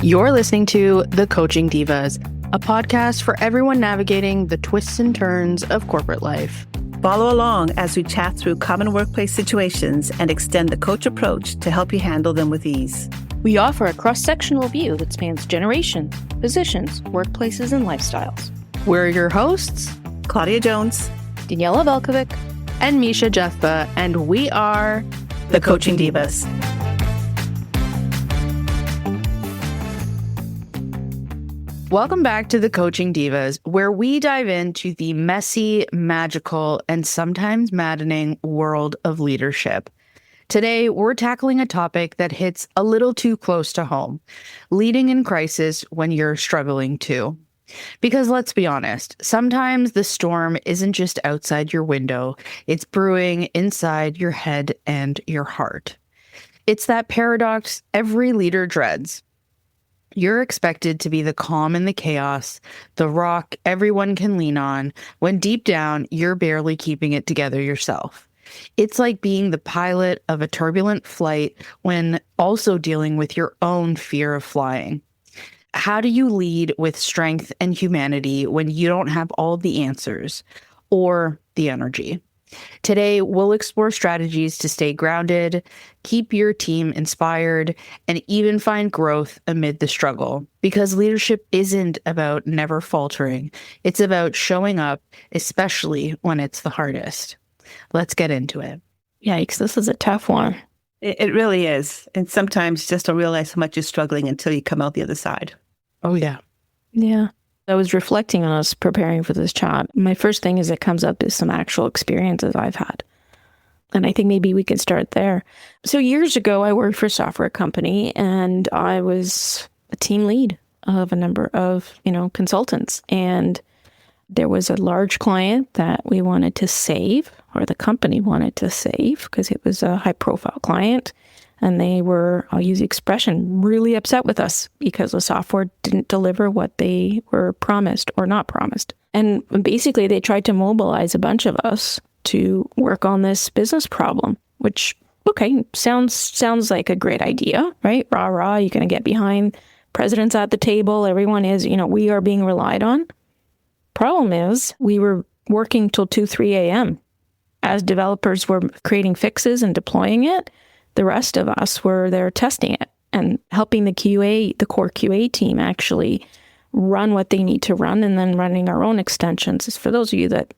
You're listening to The Coaching Divas, a podcast for everyone navigating the twists and turns of corporate life. Follow along as we chat through common workplace situations and extend the coach approach to help you handle them with ease. We offer a cross-sectional view that spans generations, positions, workplaces, and lifestyles. We're your hosts, Claudia Jones, Daniela Velkovic, and Misha Jethba, and we are The Coaching Divas. Welcome back to The Coaching Divas, where we dive into the messy, magical, and sometimes maddening world of leadership. Today, we're tackling a topic that hits a little too close to home, leading in crisis when you're struggling too. Because let's be honest, sometimes the storm isn't just outside your window, it's brewing inside your head and your heart. It's that paradox every leader dreads. You're expected to be the calm in the chaos, the rock everyone can lean on, when deep down, you're barely keeping it together yourself. It's like being the pilot of a turbulent flight when also dealing with your own fear of flying. How do you lead with strength and humanity when you don't have all the answers or the energy? Today, we'll explore strategies to stay grounded, keep your team inspired, and even find growth amid the struggle. Because leadership isn't about never faltering. It's about showing up, especially when it's the hardest. Let's get into it. Yikes, this is a tough one. It really is. And sometimes just don't realize how much you're struggling until you come out the other side. Oh, yeah. Yeah. I was reflecting on us preparing for this chat. My first thing is it comes up is some actual experiences I've had. And I think maybe we could start there. So years ago, I worked for a software company and I was a team lead of a number of, consultants. And there was a large client that we wanted to save, or the company wanted to save, because it was a high profile client. And they were, I'll use the expression, really upset with us because the software didn't deliver what they were promised or not promised. And basically, they tried to mobilize a bunch of us to work on this business problem, which, okay, sounds like a great idea, right? Rah, rah, you're going to get behind. President's at the table. Everyone is, we are being relied on. Problem is, we were working till 2, 3 a.m. As developers were creating fixes and deploying it. The rest of us were there testing it and helping the core QA team actually run what they need to run, and then running our own extensions. For those of you that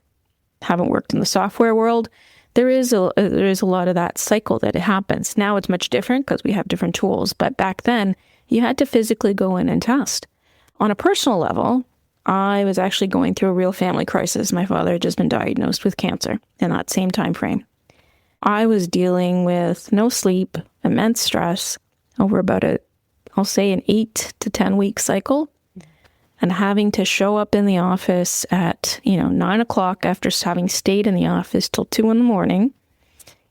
haven't worked in the software world, there is a lot of that cycle that it happens. Now it's much different because we have different tools, but back then you had to physically go in and test. On a personal level, I was actually going through a real family crisis. My father had just been diagnosed with cancer in that same time frame. I was dealing with no sleep, immense stress over about an 8 to 10 week cycle, and having to show up in the office at, 9 o'clock after having stayed in the office till 2 a.m.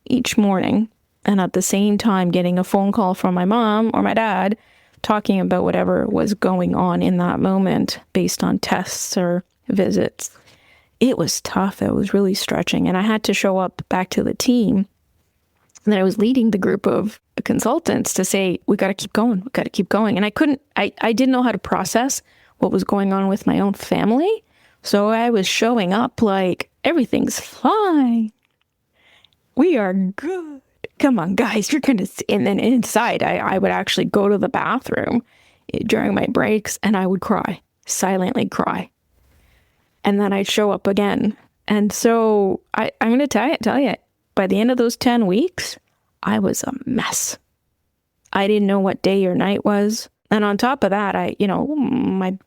each morning. And at the same time, getting a phone call from my mom or my dad talking about whatever was going on in that moment based on tests or visits. It was tough. It was really stretching. And I had to show up back to the team. And I was leading the group of consultants to say, we got to keep going. We got to keep going. And I didn't know how to process what was going on with my own family. So I was showing up like, everything's fine. We are good. Come on, guys, you're going to... And then inside, I would actually go to the bathroom during my breaks and I would cry, silently cry. And then I'd show up again. And so I'm going to tell you, by the end of those 10 weeks, I was a mess. I didn't know what day or night was. And on top of that,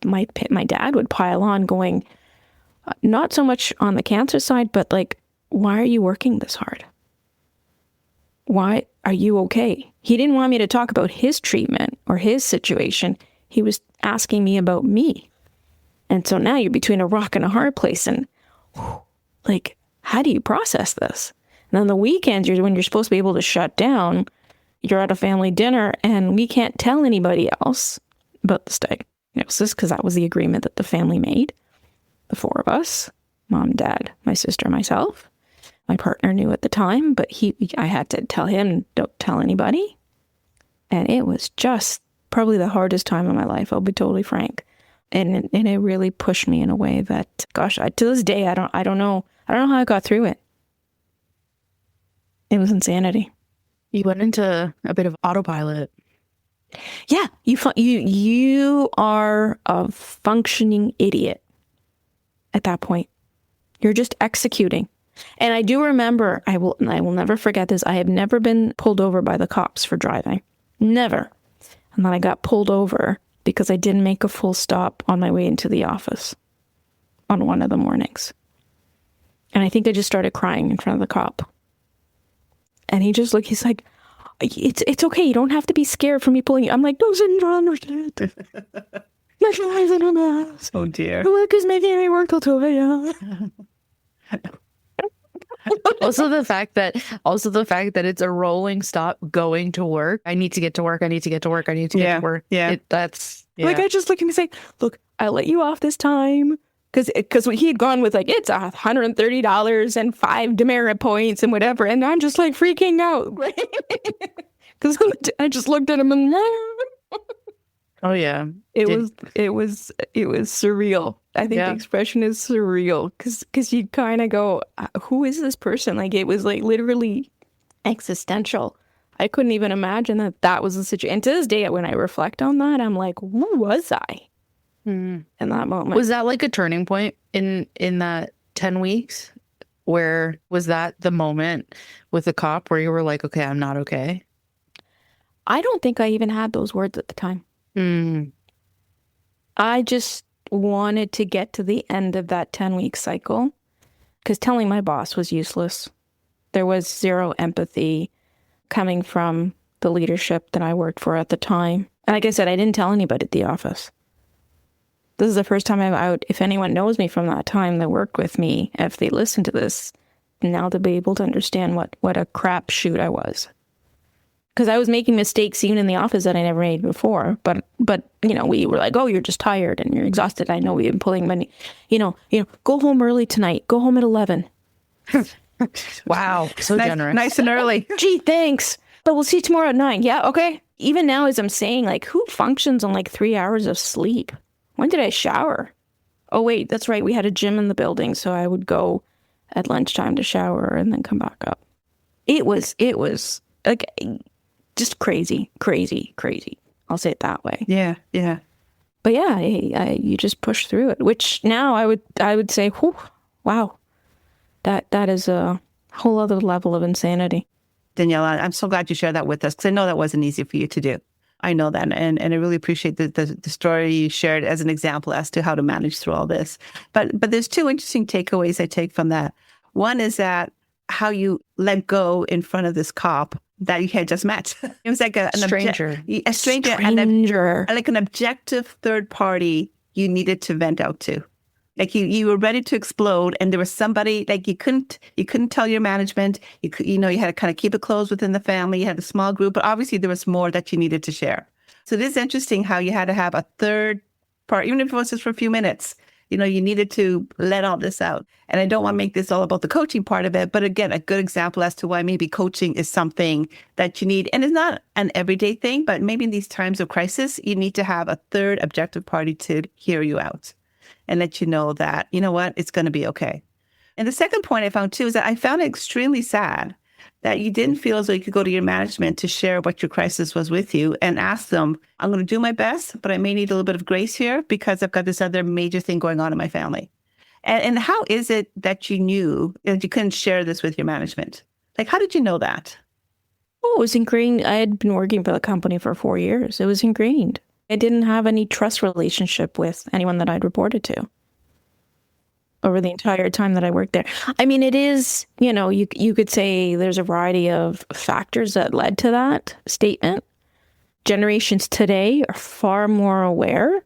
my dad would pile on going, not so much on the cancer side, but like, why are you working this hard? Why are you okay? He didn't want me to talk about his treatment or his situation. He was asking me about me. And so now you're between a rock and a hard place. And like, how do you process this? And on the weekends, when you're supposed to be able to shut down, you're at a family dinner and we can't tell anybody else about the diagnosis because that was the agreement that the family made. The 4 of us, mom, dad, my sister, myself. My partner knew at the time, but I had to tell him, don't tell anybody. And it was just probably the hardest time of my life. I'll be totally frank. And it really pushed me in a way that, gosh, to this day, I don't know how I got through it. It was insanity. You went into a bit of autopilot. Yeah, you are a functioning idiot at that point. You're just executing. And I do remember, I will never forget this. I have never been pulled over by the cops for driving. Never. And then I got pulled over because I didn't make a full stop on my way into the office on one of the mornings. And I think I just started crying in front of the cop. And he just looked, he's like, it's okay. You don't have to be scared for me pulling you. I'm like, no, you don't understand. My eyes in a mess. Oh, dear. Because maybe I worked over, yeah. Also the fact that it's a rolling stop going to work. I need to get to work. I need to get to work. I need to get to work. Yeah. Like, I just look and he's like, look, I let you off this time. Because he had gone with like, it's $130 and 5 demerit points and whatever. And I'm just like freaking out. Because I just looked at him and oh yeah. It was surreal. I think the expression is surreal because you kind of go, who is this person? Like, it was like literally existential. I couldn't even imagine that was the situation. And to this day, when I reflect on that, I'm like, who was I in that moment? Was that like a turning point in that 10 weeks? Where was that the moment with the cop where you were like, okay, I'm not okay? I don't think I even had those words at the time. I just wanted to get to the end of that 10-week cycle because telling my boss was useless. There was zero empathy coming from the leadership that I worked for at the time. And like I said, I didn't tell anybody at the office. This is the first time I'm out. If anyone knows me from that time that worked with me, if they listen to this, now they'll be able to understand what a crapshoot I was. Because I was making mistakes even in the office that I never made before. But we were like, oh, you're just tired and you're exhausted. I know we've been pulling money. Go home early tonight. Go home at 11. Wow. So generous. Nice and early. Gee, thanks. But we'll see you tomorrow at 9. Yeah, okay. Even now as I'm saying, like, who functions on like 3 hours of sleep? When did I shower? Oh, wait, that's right. We had a gym in the building. So I would go at lunchtime to shower and then come back up. It was like just crazy. I'll say it that way. Yeah. But yeah, you just push through it, which now I would say, whew, wow, that is a whole other level of insanity. Daniela, I'm so glad you shared that with us because I know that wasn't easy for you to do. I know that. And I really appreciate the story you shared as an example as to how to manage through all this. But there's 2 interesting takeaways I take from that. One is that how you let go in front of this cop that you had just met. It was like a stranger. Like an objective third party you needed to vent out to. Like you were ready to explode, and there was somebody like you couldn't tell your management. You had to kind of keep it closed within the family. You had a small group, but obviously there was more that you needed to share. So it is interesting how you had to have a third part, even if it was just for a few minutes. You needed to let all this out. And I don't want to make this all about the coaching part of it, but again, a good example as to why maybe coaching is something that you need. And it's not an everyday thing, but maybe in these times of crisis, you need to have a third objective party to hear you out and let you know that, you know what, it's going to be okay. And the second point I found too is that I found it extremely sad that you didn't feel as though you could go to your management to share what your crisis was with you and ask them, I'm going to do my best, but I may need a little bit of grace here because I've got this other major thing going on in my family. And how is it that you knew that you couldn't share this with your management? Like, how did you know that? Oh, it was ingrained. I had been working for the company for 4 years. It was ingrained. I didn't have any trust relationship with anyone that I'd reported to over the entire time that I worked there. I mean, it is, you could say there's a variety of factors that led to that statement. Generations today are far more aware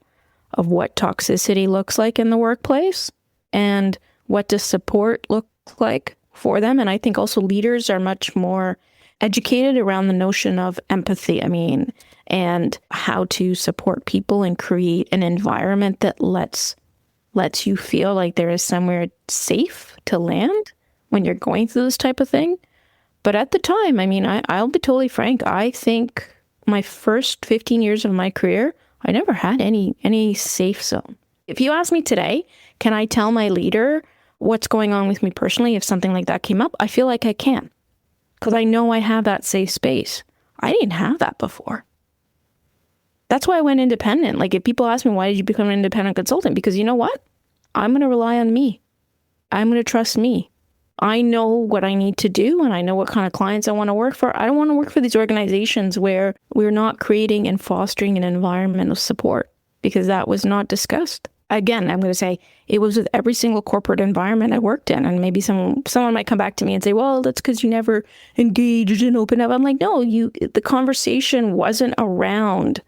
of what toxicity looks like in the workplace and what does support look like for them. And I think also leaders are much more educated around the notion of empathy, and how to support people and create an environment that lets you feel like there is somewhere safe to land when you're going through this type of thing. But at the time, I'll be totally frank, I think my first 15 years of my career, I never had any safe zone. If you ask me today, can I tell my leader what's going on with me personally if something like that came up? I feel like I can, because I know I have that safe space. I didn't have that before. That's why I went independent. Like, if people ask me, why did you become an independent consultant? Because you know what? I'm going to rely on me. I'm going to trust me. I know what I need to do, and I know what kind of clients I want to work for. I don't want to work for these organizations where we're not creating and fostering an environment of support, because that was not discussed. Again, I'm going to say it was with every single corporate environment I worked in. And maybe someone might come back to me and say, well, that's because you never engaged and opened up. I'm like, no, the conversation wasn't around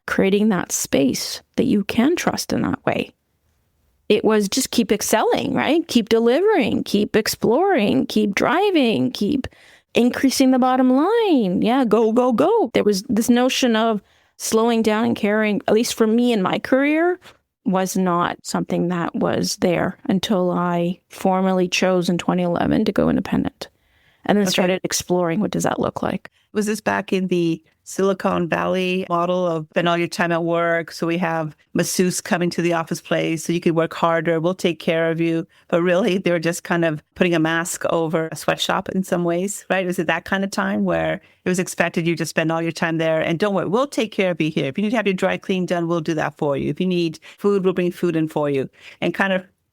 creating that space that you can trust in that way. It was just keep excelling, right? Keep delivering, keep exploring, keep driving, keep increasing the bottom line. Yeah, go, go, go. There was this notion of slowing down and caring, at least for me in my career, was not something that was there until I formally chose in 2011 to go independent. And then started exploring, what does that look like? Was this back in the Silicon Valley model of spend all your time at work? So we have masseuse coming to the office place so you could work harder. We'll take care of you. But really, they were just kind of putting a mask over a sweatshop in some ways, right? Was it that kind of time where it was expected you to spend all your time there? And don't worry, we'll take care of you here. If you need to have your dry clean done, we'll do that for you. If you need food, we'll bring food in for you. And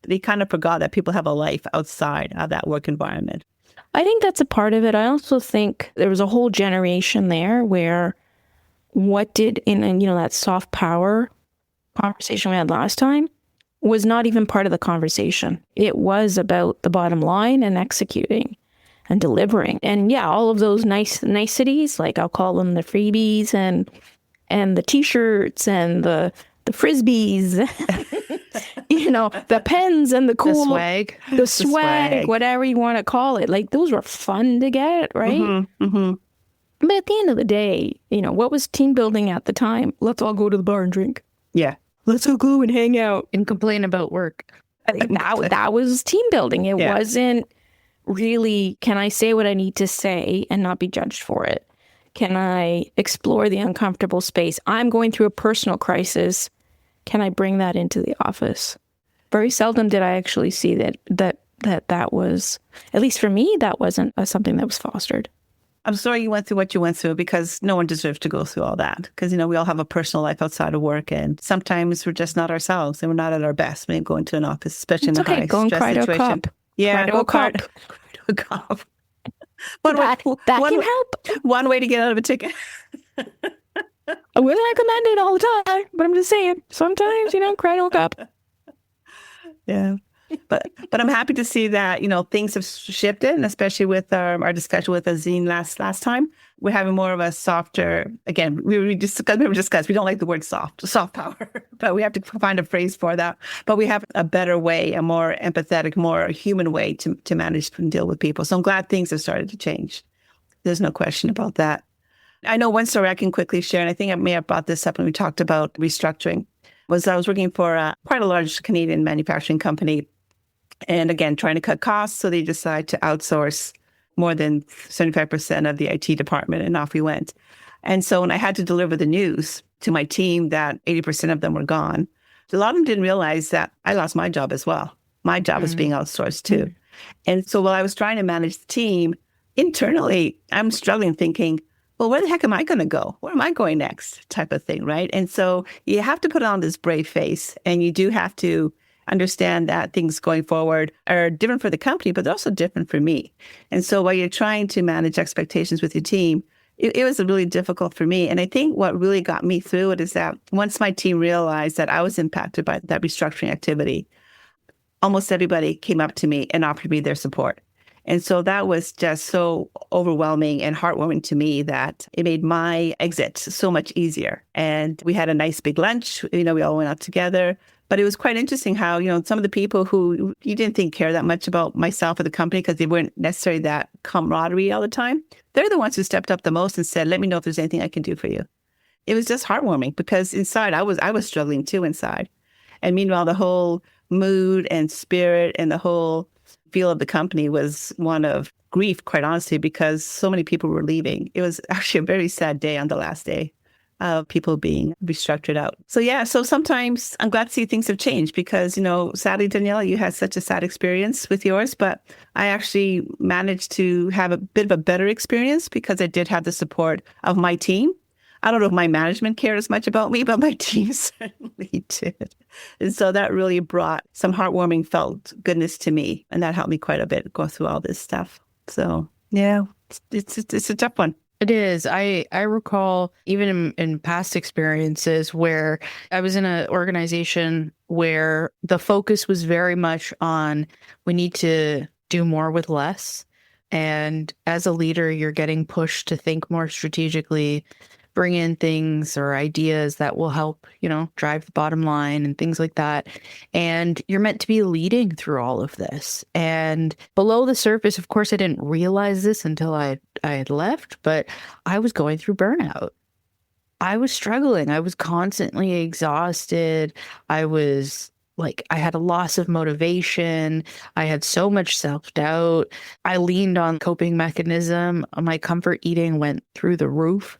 they kind of forgot that people have a life outside of that work environment. I think that's a part of it. I also think there was a whole generation there where that soft power conversation we had last time was not even part of the conversation. It was about the bottom line and executing and delivering. And yeah, all of those niceties, like I'll call them the freebies and the t-shirts and the frisbees, the pens and the cool the swag, whatever you want to call it. Like, those were fun to get, right? Mm-hmm, mm-hmm. But at the end of the day, what was team building at the time? Let's all go to the bar and drink. Yeah. Let's all go and hang out and complain about work. I think that was team building. It wasn't really, can I say what I need to say and not be judged for it? Can I explore the uncomfortable space? I'm going through a personal crisis. Can I bring that into the office? Very seldom did I actually see that was, at least for me, that wasn't something that was fostered. I'm sorry you went through what you went through, because no one deserves to go through all that. Because, we all have a personal life outside of work, and sometimes we're just not ourselves and we're not at our best when we go into an office, especially in a high go and stress cry to situation. a cop. Yeah, cry to a cop. Cry to a cop. That can help. One way to get out of a ticket. I wouldn't recommend it all the time, but I'm just saying, sometimes, cry to a cop. Yeah. But I'm happy to see that, things have shifted, and especially with our discussion with Azine last time, we're having more of a softer, again, we discussed, we don't like the word soft power, but we have to find a phrase for that. But we have a better way, a more empathetic, more human way to manage and deal with people. So I'm glad things have started to change. There's no question about that. I know one story I can quickly share, and I think I may have brought this up when we talked about restructuring, was I was working for quite a large Canadian manufacturing company. And again, trying to cut costs. So they decided to outsource more than 75% of the IT department. And off we went. And so when I had to deliver the news to my team that 80% of them were gone, a lot of them didn't realize that I lost my job as well. My job was being outsourced too. Mm-hmm. And so while I was trying to manage the team, internally, I'm struggling thinking, well, where the heck am I going to go? Where am I going next? Type of thing, right? And so you have to put on this brave face, and you do have to understand that things going forward are different for the company, but they're also different for me. And so while you're trying to manage expectations with your team, it was really difficult for me. And I think what really got me through it is that once my team realized that I was impacted by that restructuring activity, almost everybody came up to me and offered me their support. And so that was just so overwhelming and heartwarming to me that it made my exit so much easier. And we had a nice big lunch. We all went out together. But it was quite interesting how, some of the people who you didn't think care that much about myself or the company because they weren't necessarily that camaraderie all the time, they're the ones who stepped up the most and said, let me know if there's anything I can do for you. It was just heartwarming because inside I was struggling too inside. And meanwhile, the whole mood and spirit and the whole feel of the company was one of grief, quite honestly, because so many people were leaving. It was actually a very sad day on the last day of people being restructured out. So yeah, so sometimes I'm glad to see things have changed because, sadly, Daniela, you had such a sad experience with yours, but I actually managed to have a bit of a better experience because I did have the support of my team. I don't know if my management cared as much about me, but my team certainly did. And so that really brought some heartwarming felt goodness to me. And that helped me quite a bit go through all this stuff. So yeah, it's a tough one. It is. I recall even in past experiences where I was in an organization where the focus was very much on we need to do more with less. And as a leader, you're getting pushed to think more strategically, bring in things or ideas that will help, drive the bottom line and things like that. And you're meant to be leading through all of this. And below the surface, of course, I didn't realize this until I had left, but I was going through burnout. I was struggling. I was constantly exhausted. I had a loss of motivation. I had so much self-doubt. I leaned on coping mechanism. My comfort eating went through the roof.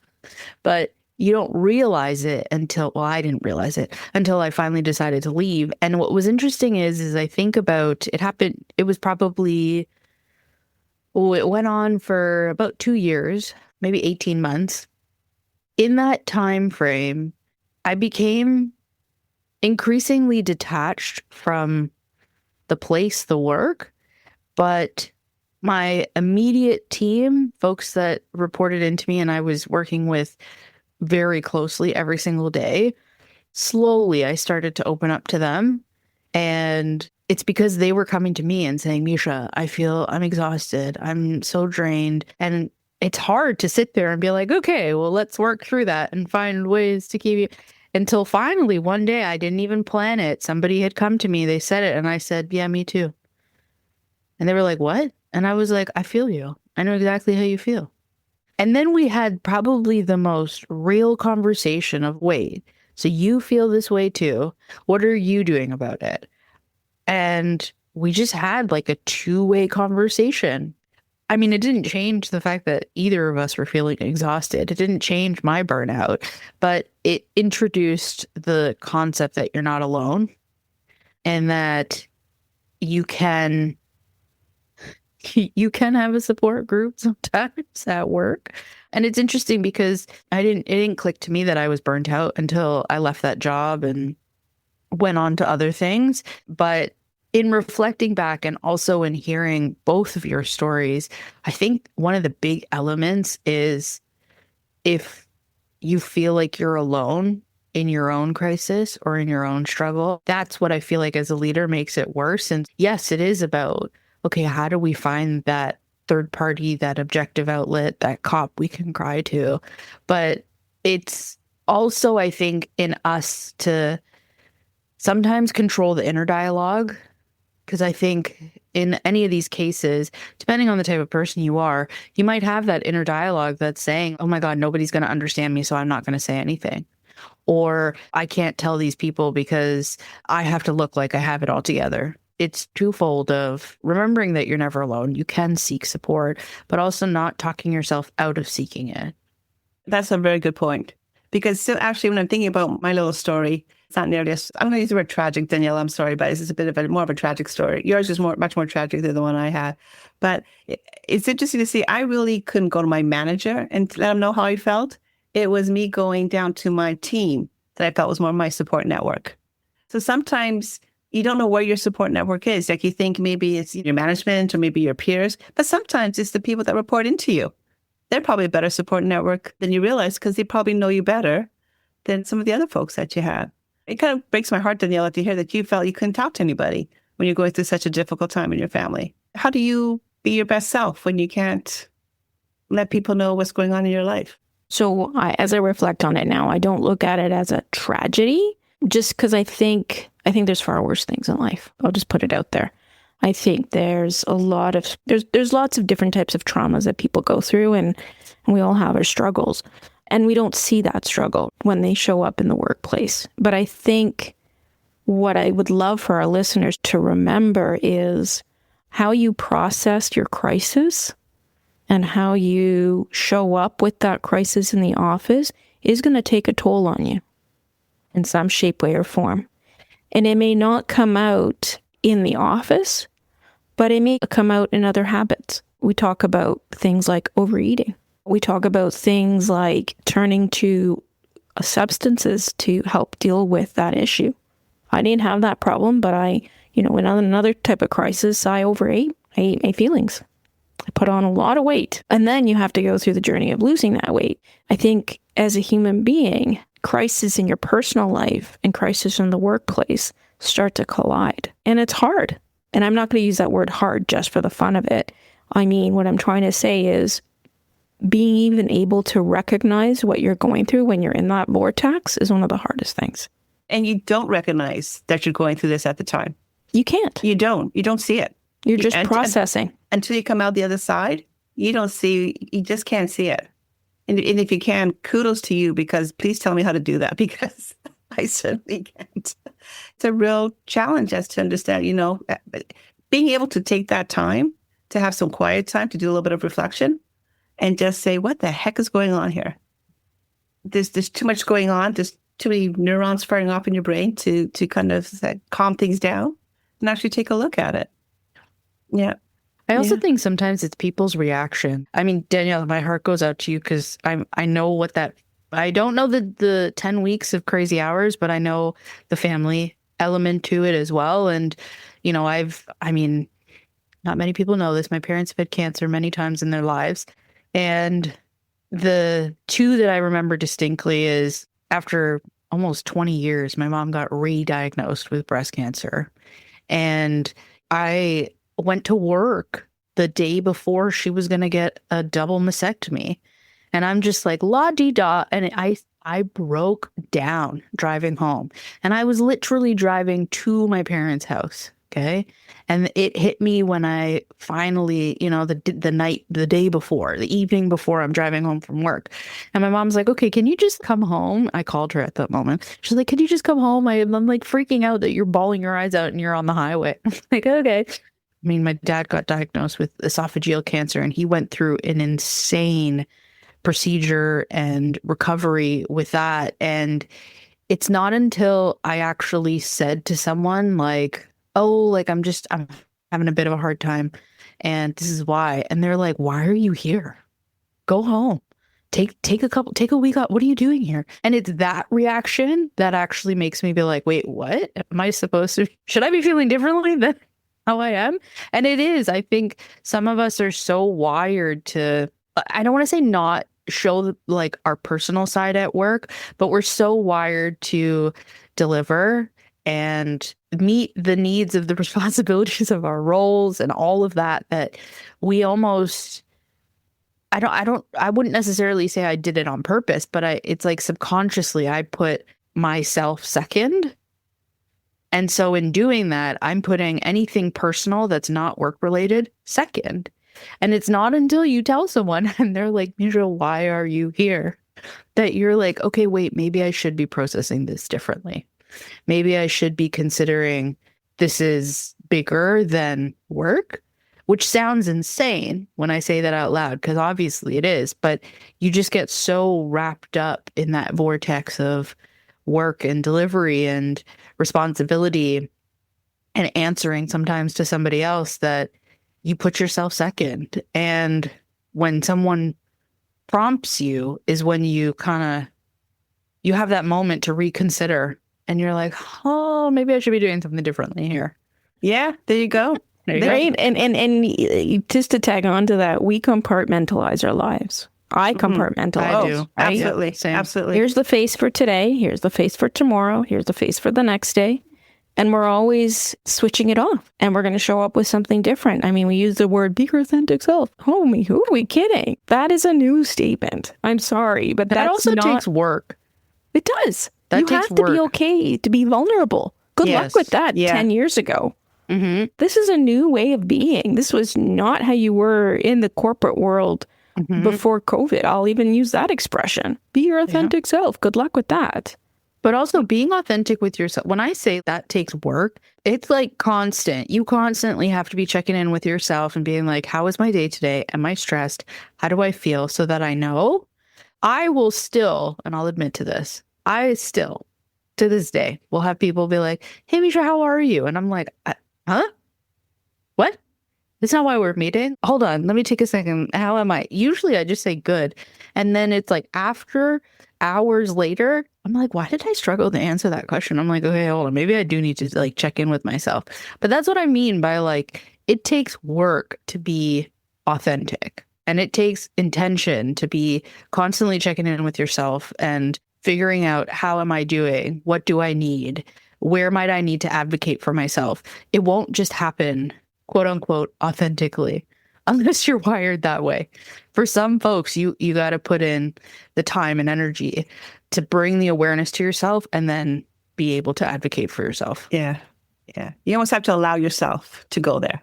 But you don't realize it I didn't realize it until I finally decided to leave. And what was interesting is I think about, it happened, it was probably, it went on for about 2 years, maybe 18 months. In that time frame, I became increasingly detached from the place, the work, but my immediate team, folks that reported into me and I was working with very closely every single day, slowly I started to open up to them. And it's because they were coming to me and saying, Misha, I feel I'm exhausted. I'm so drained. And it's hard to sit there and be like, okay, well, let's work through that and find ways to keep you. Until finally, one day, I didn't even plan it. Somebody had come to me. They said it. And I said, yeah, me too. And they were like, what? And I was like, I feel you. I know exactly how you feel. And then we had probably the most real conversation of, wait, so you feel this way too? What are you doing about it? And we just had like a two-way conversation. I mean, it didn't change the fact that either of us were feeling exhausted. It didn't change my burnout, but it introduced the concept that you're not alone and that you can have a support group sometimes at work. And it's interesting because it didn't click to me that I was burnt out until I left that job and went on to other things. But in reflecting back and also in hearing both of your stories, I think one of the big elements is if you feel like you're alone in your own crisis or in your own struggle, that's what I feel like as a leader makes it worse. And yes, it is about, okay, how do we find that third party, that objective outlet, that cop we can cry to? But it's also, I think, in us to sometimes control the inner dialogue. Because I think in any of these cases, depending on the type of person you are, you might have that inner dialogue that's saying, oh my God, nobody's going to understand me, so I'm not going to say anything. Or I can't tell these people because I have to look like I have it all together. It's twofold of remembering that you're never alone. You can seek support, but also not talking yourself out of seeking it. That's a very good point. Because so actually, when I'm thinking about my little story, it's not nearly I'm going to use the word tragic, Daniela. I'm sorry, but it's a bit of more of a tragic story. Yours is much more tragic than the one I had. But it's interesting to see. I really couldn't go to my manager and let him know how I felt. It was me going down to my team that I felt was more my support network. So sometimes you don't know where your support network is. Like you think maybe it's your management or maybe your peers, but sometimes it's the people that report into you. They're probably a better support network than you realize because they probably know you better than some of the other folks that you have. It kind of breaks my heart, Daniela, to hear that you felt you couldn't talk to anybody when you're going through such a difficult time in your family. How do you be your best self when you can't let people know what's going on in your life? So as I reflect on it now, I don't look at it as a tragedy just because I think there's far worse things in life. I'll just put it out there. I think there's lots of different types of traumas that people go through and we all have our struggles. And we don't see that struggle when they show up in the workplace. But I think what I would love for our listeners to remember is how you process your crisis and how you show up with that crisis in the office is going to take a toll on you in some shape, way, or form. And it may not come out in the office, but it may come out in other habits. We talk about things like overeating. We talk about things like turning to substances to help deal with that issue. I didn't have that problem, but in another type of crisis, I overate. I ate my feelings. I put on a lot of weight. And then you have to go through the journey of losing that weight. I think as a human being, crisis in your personal life and crisis in the workplace start to collide. And it's hard. And I'm not going to use that word hard just for the fun of it. I mean, what I'm trying to say is being even able to recognize what you're going through when you're in that vortex is one of the hardest things. And you don't recognize that you're going through this at the time. You can't. You don't see it. You're just processing. Until you come out the other side, you just can't see it. And if you can, kudos to you, because please tell me how to do that, because I certainly can't. It's a real challenge as to understand, being able to take that time to have some quiet time to do a little bit of reflection and just say, what the heck is going on here? There's too much going on. There's too many neurons firing off in your brain to kind of calm things down and actually take a look at it. Yeah. I also think sometimes it's people's reaction. I mean, Daniela, my heart goes out to you because I know what that, I don't know the 10 weeks of crazy hours, but I know the family element to it as well. And, not many people know this. My parents have had cancer many times in their lives. And the two that I remember distinctly is after almost 20 years, my mom got re-diagnosed with breast cancer. And I went to work the day before she was going to get a double mastectomy. And I'm just like, la-di-da. And I broke down driving home. And I was literally driving to my parents' house. Okay. And it hit me when I finally, the day before, the evening before I'm driving home from work. And my mom's like, okay, can you just come home? I called her at that moment. She's like, can you just come home? I'm like freaking out that you're bawling your eyes out and you're on the highway. I'm like, okay. I mean, my dad got diagnosed with esophageal cancer and he went through an insane procedure and recovery with that. And it's not until I actually said to someone like, oh, like I'm having a bit of a hard time and this is why. And they're like, why are you here? Go home. Take a week off. What are you doing here? And it's that reaction that actually makes me be like, wait, what? Am I supposed to, should I be feeling differently than how I am? And it is. I think some of us are so wired to, I don't want to say not show like our personal side at work, but we're so wired to deliver and meet the needs of the responsibilities of our roles and all of that we almost, I wouldn't necessarily say I did it on purpose, but it's like subconsciously I put myself second. And so in doing that, I'm putting anything personal that's not work related second. And it's not until you tell someone and they're like, Misha, why are you here? That you're like, okay, wait, maybe I should be processing this differently. Maybe I should be considering this is bigger than work, which sounds insane when I say that out loud, because obviously it is. But you just get so wrapped up in that vortex of work and delivery and responsibility and answering sometimes to somebody else that you put yourself second. And when someone prompts you is when you you have that moment to reconsider. And you're like, oh, maybe I should be doing something differently here. Yeah, there you go. Right? And just to tag on to that, we compartmentalize our lives. I compartmentalize. I do. Right? Absolutely. Same. Absolutely. Here's the face for today. Here's the face for tomorrow. Here's the face for the next day. And we're always switching it off. And we're going to show up with something different. I mean, we use the word be your authentic self. Homie, who are we kidding? That is a new statement. I'm sorry, but that also takes work. It does. That you takes have to work. be okay to be vulnerable. Good luck with that 10 years ago. Mm-hmm. This is a new way of being. This was not how you were in the corporate world before COVID. I'll even use that expression. Be your authentic self. Good luck with that. But also being authentic with yourself. When I say that takes work, it's like constant. You constantly have to be checking in with yourself and being like, how is my day today? Am I stressed? How do I feel? So that I know. I will still, and I'll admit to this, I still, to this day, will have people be like, hey, Misha, how are you? And I'm like, huh? What? That's not why we're meeting. Hold on. Let me take a second. How am I? Usually I just say good. And then it's like after hours later, I'm like, why did I struggle to answer that question? I'm like, okay, hold on. Maybe I do need to like check in with myself. But that's what I mean by like, it takes work to be authentic, and it takes intention to be constantly checking in with yourself and figuring out, how am I doing? What do I need? Where might I need to advocate for myself? It won't just happen, quote unquote, authentically, unless you're wired that way. For some folks, you got to put in the time and energy to bring the awareness to yourself and then be able to advocate for yourself. Yeah. Yeah. You almost have to allow yourself to go there.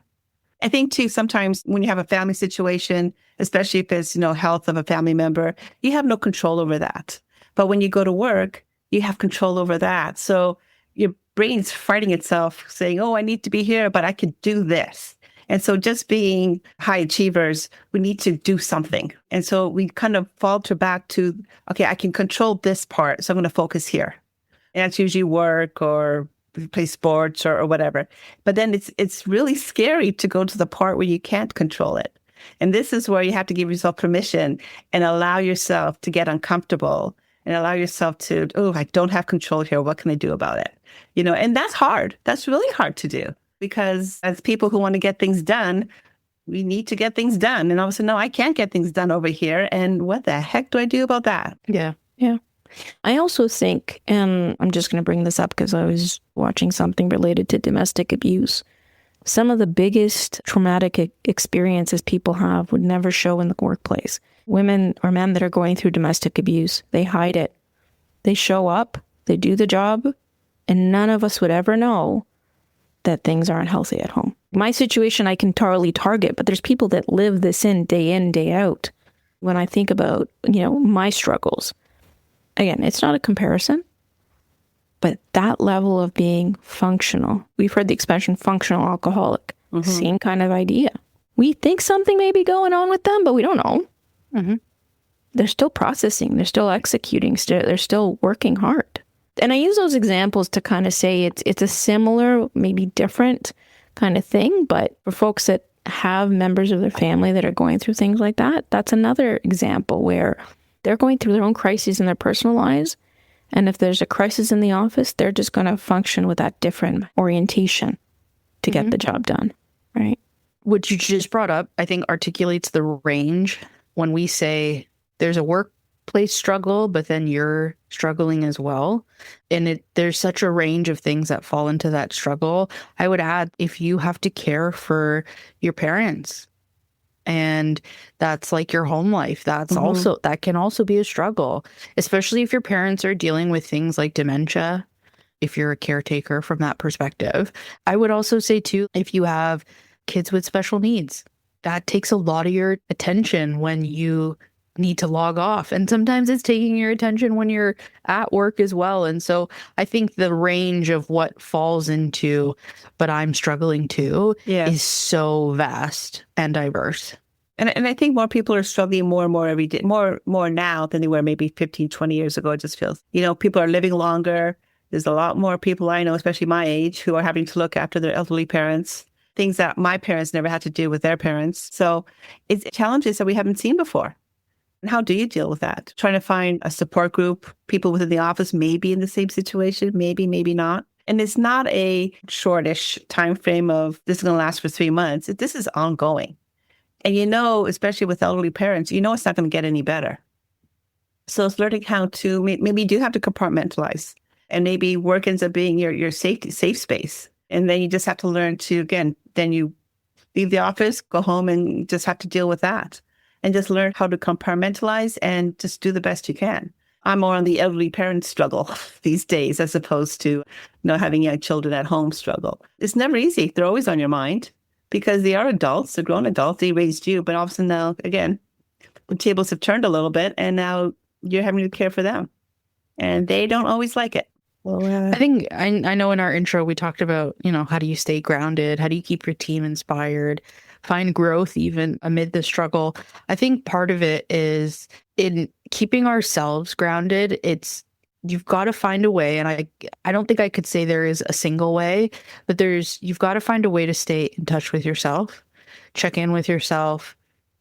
I think too, sometimes when you have a family situation, especially if it's, health of a family member, you have no control over that. But when you go to work, you have control over that. So your brain's fighting itself saying, oh, I need to be here, but I could do this. And so just being high achievers, we need to do something. And so we kind of falter back to, okay, I can control this part, so I'm going to focus here. And that's usually work or play sports or whatever. But then it's really scary to go to the part where you can't control it. And this is where you have to give yourself permission and allow yourself to get uncomfortable and allow yourself to, oh, I don't have control here. What can I do about it? And that's hard. That's really hard to do, because as people who want to get things done, we need to get things done. And all of a sudden, no, I can't get things done over here. And what the heck do I do about that? Yeah. Yeah. I also think, and I'm just going to bring this up because I was watching something related to domestic abuse. Some of the biggest traumatic experiences people have would never show in the workplace. Women or men that are going through domestic abuse, they hide it. They show up, they do the job, and none of us would ever know that things aren't healthy at home. My situation, I can totally target, but there's people that live this in, day out. When I think about, my struggles, again, it's not a comparison, but that level of being functional, we've heard the expression functional alcoholic, same kind of idea. We think something may be going on with them, but we don't know. They're still processing, they're still executing, they're still working hard. And I use those examples to kind of say it's a similar, maybe different kind of thing, but for folks that have members of their family that are going through things like that, that's another example where they're going through their own crises in their personal lives. And if there's a crisis in the office, they're just going to function with that different orientation to get the job done, right? What you just brought up, I think, articulates the range when we say there's a workplace struggle, but then you're struggling as well. And there's such a range of things that fall into that struggle. I would add, if you have to care for your parents, and that's like your home life, that can also be a struggle, especially if your parents are dealing with things like dementia, if you're a caretaker from that perspective. I would also say too, if you have kids with special needs, that takes a lot of your attention when you need to log off. And sometimes it's taking your attention when you're at work as well. And so I think the range of what falls into, but I'm struggling too, is so vast and diverse. And I think more people are struggling more and more every day, more now than they were maybe 15, 20 years ago. It just feels, people are living longer. There's a lot more people I know, especially my age, who are having to look after their elderly parents, things that my parents never had to do with their parents. So it's challenges that we haven't seen before. And how do you deal with that? Trying to find a support group, people within the office may be in the same situation, maybe not. And it's not a shortish time frame of this is going to last for 3 months. This is ongoing. And especially with elderly parents, it's not going to get any better. So it's learning how to, maybe you do have to compartmentalize, and maybe work ends up being your safe space. And then you just have to learn to, again, then you leave the office, go home, and just have to deal with that. And just learn how to compartmentalize and just do the best you can. I'm more on the elderly parent struggle these days, as opposed to, having young children at home struggle. It's never easy. They're always on your mind because they are adults, they're grown adults, they raised you. But all of a sudden now, again, the tables have turned a little bit and now you're having to care for them. and they don't always like it. Well, I think I know in our intro we talked about, how do you stay grounded? How do you keep your team inspired? Find growth even amid the struggle. I think part of it is in keeping ourselves grounded. You've got to find a way, and I don't think I could say there is a single way, but you've got to find a way to stay in touch with yourself, check in with yourself,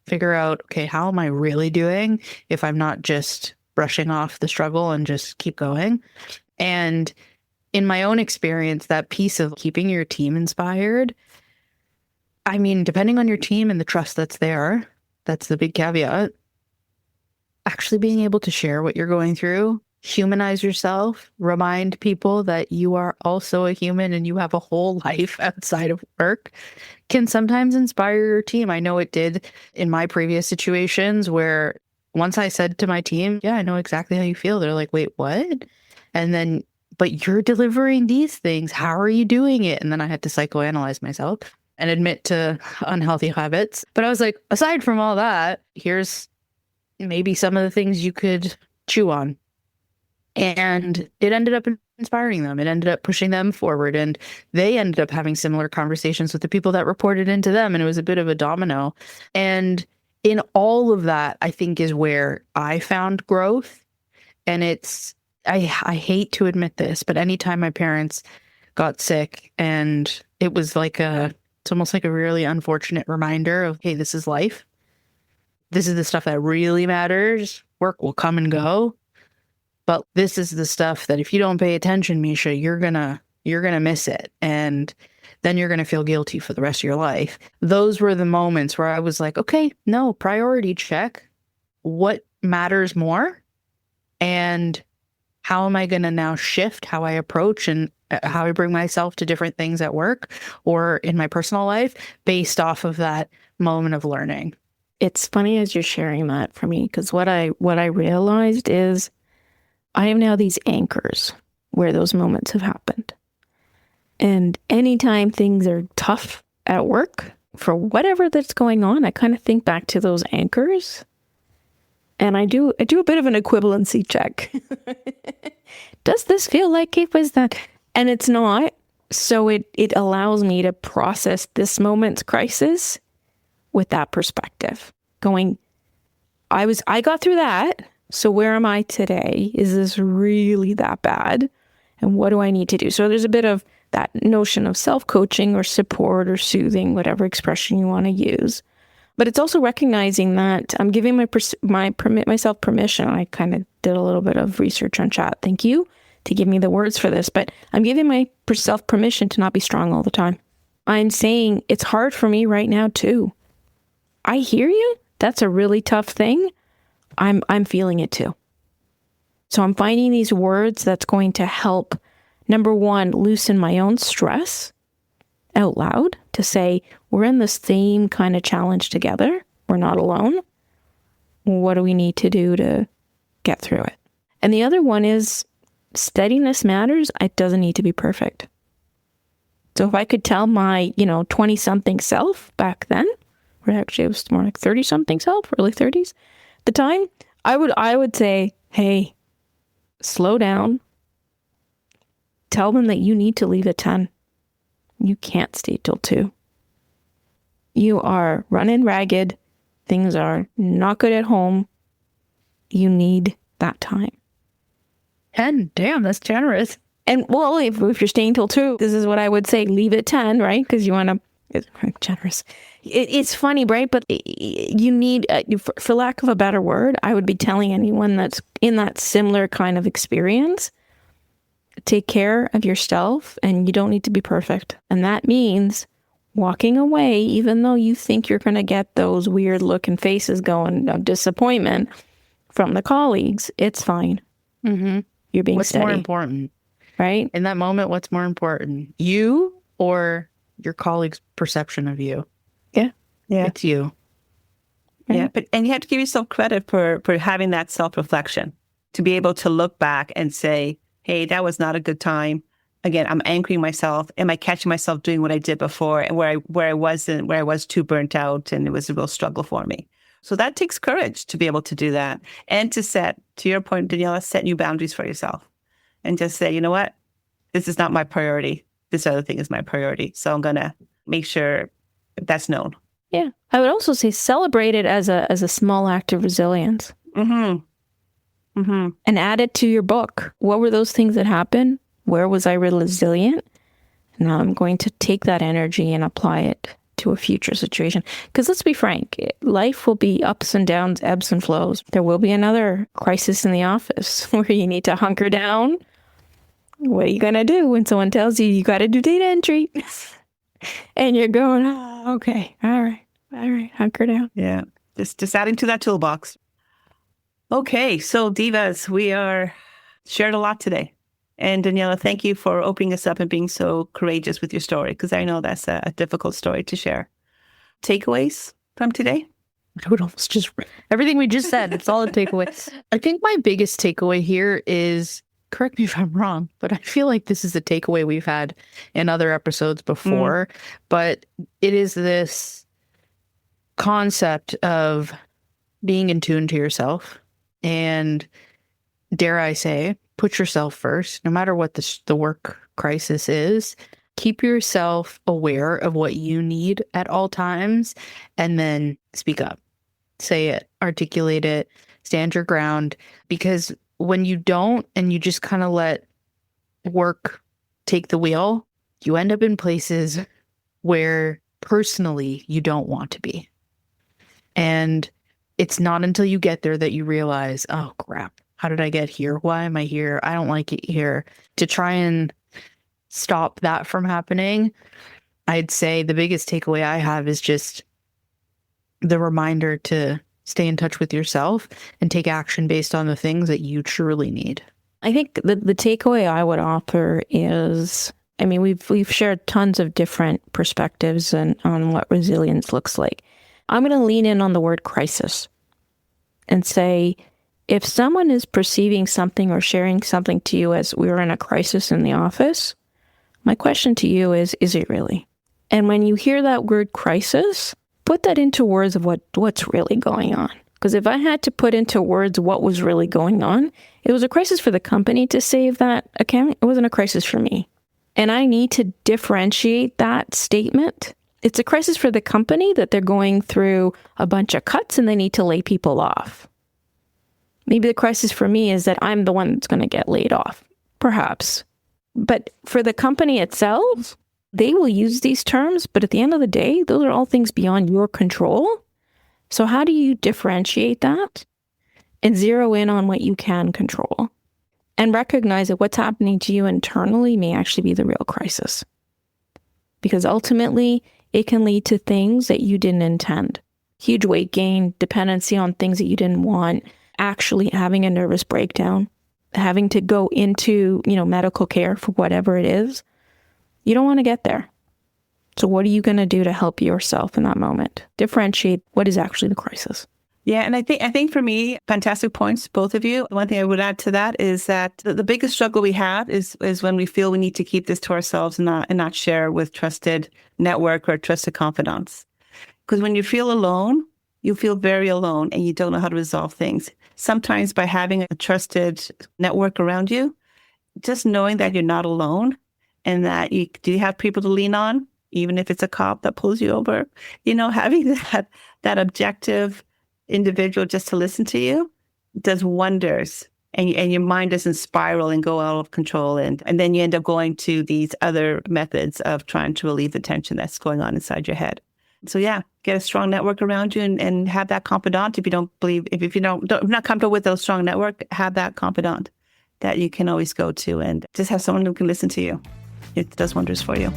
figure out, okay, how am I really doing if I'm not just brushing off the struggle and just keep going? And in my own experience, that piece of keeping your team inspired, I mean, depending on your team and the trust that's there, that's the big caveat. Actually being able to share what you're going through, humanize yourself, remind people that you are also a human and you have a whole life outside of work can sometimes inspire your team. I know it did in my previous situations where once I said to my team, yeah, I know exactly how you feel. They're like, wait, what? And then, but you're delivering these things. How are you doing it? And then I had to psychoanalyze myself and admit to unhealthy habits. But I was like, aside from all that, here's maybe some of the things you could chew on. And it ended up inspiring them. It ended up pushing them forward. And they ended up having similar conversations with the people that reported into them. And it was a bit of a domino. And in all of that, I think is where I found growth. And I hate to admit this, but anytime my parents got sick, and it was it's almost like a really unfortunate reminder of, hey, this is life. This is the stuff that really matters. Work will come and go. But this is the stuff that if you don't pay attention, Misha, you're gonna miss it. And then you're gonna feel guilty for the rest of your life. Those were the moments where I was like, okay, no, priority check. What matters more? And how am I going to now shift how I approach and how I bring myself to different things at work or in my personal life based off of that moment of learning? It's funny as you're sharing that for me, because what I realized is I have now these anchors where those moments have happened. And anytime things are tough at work for whatever that's going on, I kind of think back to those anchors. And I do a bit of an equivalency check. Does this feel like it was that? And it's not. So it allows me to process this moment's crisis with that perspective. Going, I got through that. So where am I today? Is this really that bad? And what do I need to do? So there's a bit of that notion of self-coaching or support or soothing, whatever expression you want to use. But it's also recognizing that I'm giving myself permission. I kind of did a little bit of research on chat. Thank you to give me the words for this. But I'm giving myself permission to not be strong all the time. I'm saying it's hard for me right now too. I hear you. That's a really tough thing. I'm feeling it too. So I'm finding these words that's going to help, number one, loosen my own stress out loud to say, we're in the same kind of challenge together. We're not alone. What do we need to do to get through it? And the other one is steadiness matters. It doesn't need to be perfect. So if I could tell my, 20-something self back then, or actually it was more like 30-something self, early 30s, at the time, I would say, hey, slow down. Tell them that you need to leave at 10. You can't stay till 2. You are running ragged. Things are not good at home. You need that time. 10, damn, that's generous. And well, if you're staying till 2, this is what I would say, leave at 10, right? Because you want to, it's generous. It's funny, right? But you need, for lack of a better word, I would be telling anyone that's in that similar kind of experience, take care of yourself, and you don't need to be perfect. And that means walking away, even though you think you're going to get those weird looking faces going of disappointment from the colleagues. It's fine. Mm-hmm. You're being What's steady. more important? Right? In that moment, what's more important? You or your colleague's perception of you? Yeah. It's you. Right? Yeah. And you have to give yourself credit for having that self-reflection, to be able to look back and say, hey, that was not a good time. Again, I'm anchoring myself. Am I catching myself doing what I did before, and where I was too burnt out, and it was a real struggle for me? So that takes courage to be able to do that and to set, to your point, Daniela, set new boundaries for yourself and just say, you know what, this is not my priority. This other thing is my priority. So I'm going to make sure that's known. Yeah. I would also say celebrate it as a small act of resilience. Mm-hmm. Mm-hmm. And add it to your book. What were those things that happened? Where was I resilient? Now I'm going to take that energy and apply it to a future situation. Because let's be frank, life will be ups and downs, ebbs and flows. There will be another crisis in the office where you need to hunker down. What are you going to do when someone tells you got to do data entry? And you're going, oh, okay, all right, hunker down. Yeah, just adding to that toolbox. Okay, so Divas, we are shared a lot today. And Daniela, thank you for opening us up and being so courageous with your story, because I know that's a difficult story to share. Takeaways from today? I would almost just, everything we just said, it's all a takeaway. I think my biggest takeaway here is, correct me if I'm wrong, but I feel like this is a takeaway we've had in other episodes before, but it is this concept of being in tune to yourself and, dare I say, put yourself first, no matter what the work crisis is. Keep yourself aware of what you need at all times, and then speak up. Say it, articulate it, stand your ground. Because when you don't, and you just kind of let work take the wheel, you end up in places where personally you don't want to be. And it's not until you get there that you realize, oh crap, how did I get here? Why am I here? I don't like it here. To try and stop that from happening, I'd say the biggest takeaway I have is just the reminder to stay in touch with yourself and take action based on the things that you truly need. I think the takeaway I would offer is, I mean, we've shared tons of different perspectives on what resilience looks like. I'm going to lean in on the word crisis and say, if someone is perceiving something or sharing something to you as we're in a crisis in the office, my question to you is it really? And when you hear that word crisis, put that into words of what's really going on. Because if I had to put into words what was really going on, it was a crisis for the company to save that account. It wasn't a crisis for me. And I need to differentiate that statement. It's a crisis for the company that they're going through a bunch of cuts and they need to lay people off. Maybe the crisis for me is that I'm the one that's going to get laid off, perhaps. But for the company itself, they will use these terms, but at the end of the day, those are all things beyond your control. So how do you differentiate that and zero in on what you can control and recognize that what's happening to you internally may actually be the real crisis? Because ultimately, it can lead to things that you didn't intend. Huge weight gain, dependency on things that you didn't want, actually having a nervous breakdown, having to go into, medical care for whatever it is. You don't want to get there. So what are you going to do to help yourself in that moment? Differentiate what is actually the crisis. Yeah, and I think for me, fantastic points, both of you. One thing I would add to that is that the biggest struggle we have is when we feel we need to keep this to ourselves and not share with trusted network or trusted confidants. Because when you feel alone, you feel very alone and you don't know how to resolve things. Sometimes by having a trusted network around you, just knowing that you're not alone and that you do have people to lean on, even if it's a cop that pulls you over, having that objective individual just to listen to you does wonders. And your mind doesn't spiral and go out of control. And then you end up going to these other methods of trying to relieve the tension that's going on inside your head. So yeah, get a strong network around you and have that confidant. If you're not comfortable with a strong network, have that confidant that you can always go to and just have someone who can listen to you. It does wonders for you.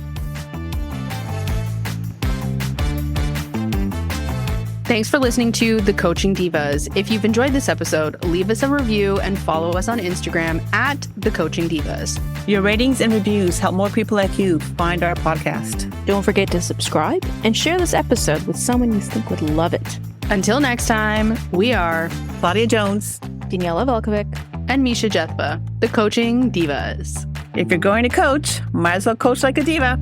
Thanks for listening to The Coaching Divas. If you've enjoyed this episode, leave us a review and follow us on Instagram at The Coaching Divas. Your ratings and reviews help more people like you find our podcast. Don't forget to subscribe and share this episode with someone you think would love it. Until next time, we are Claudia Jones, Daniela Velkovic, and Misha Jethba, The Coaching Divas. If you're going to coach, might as well coach like a diva.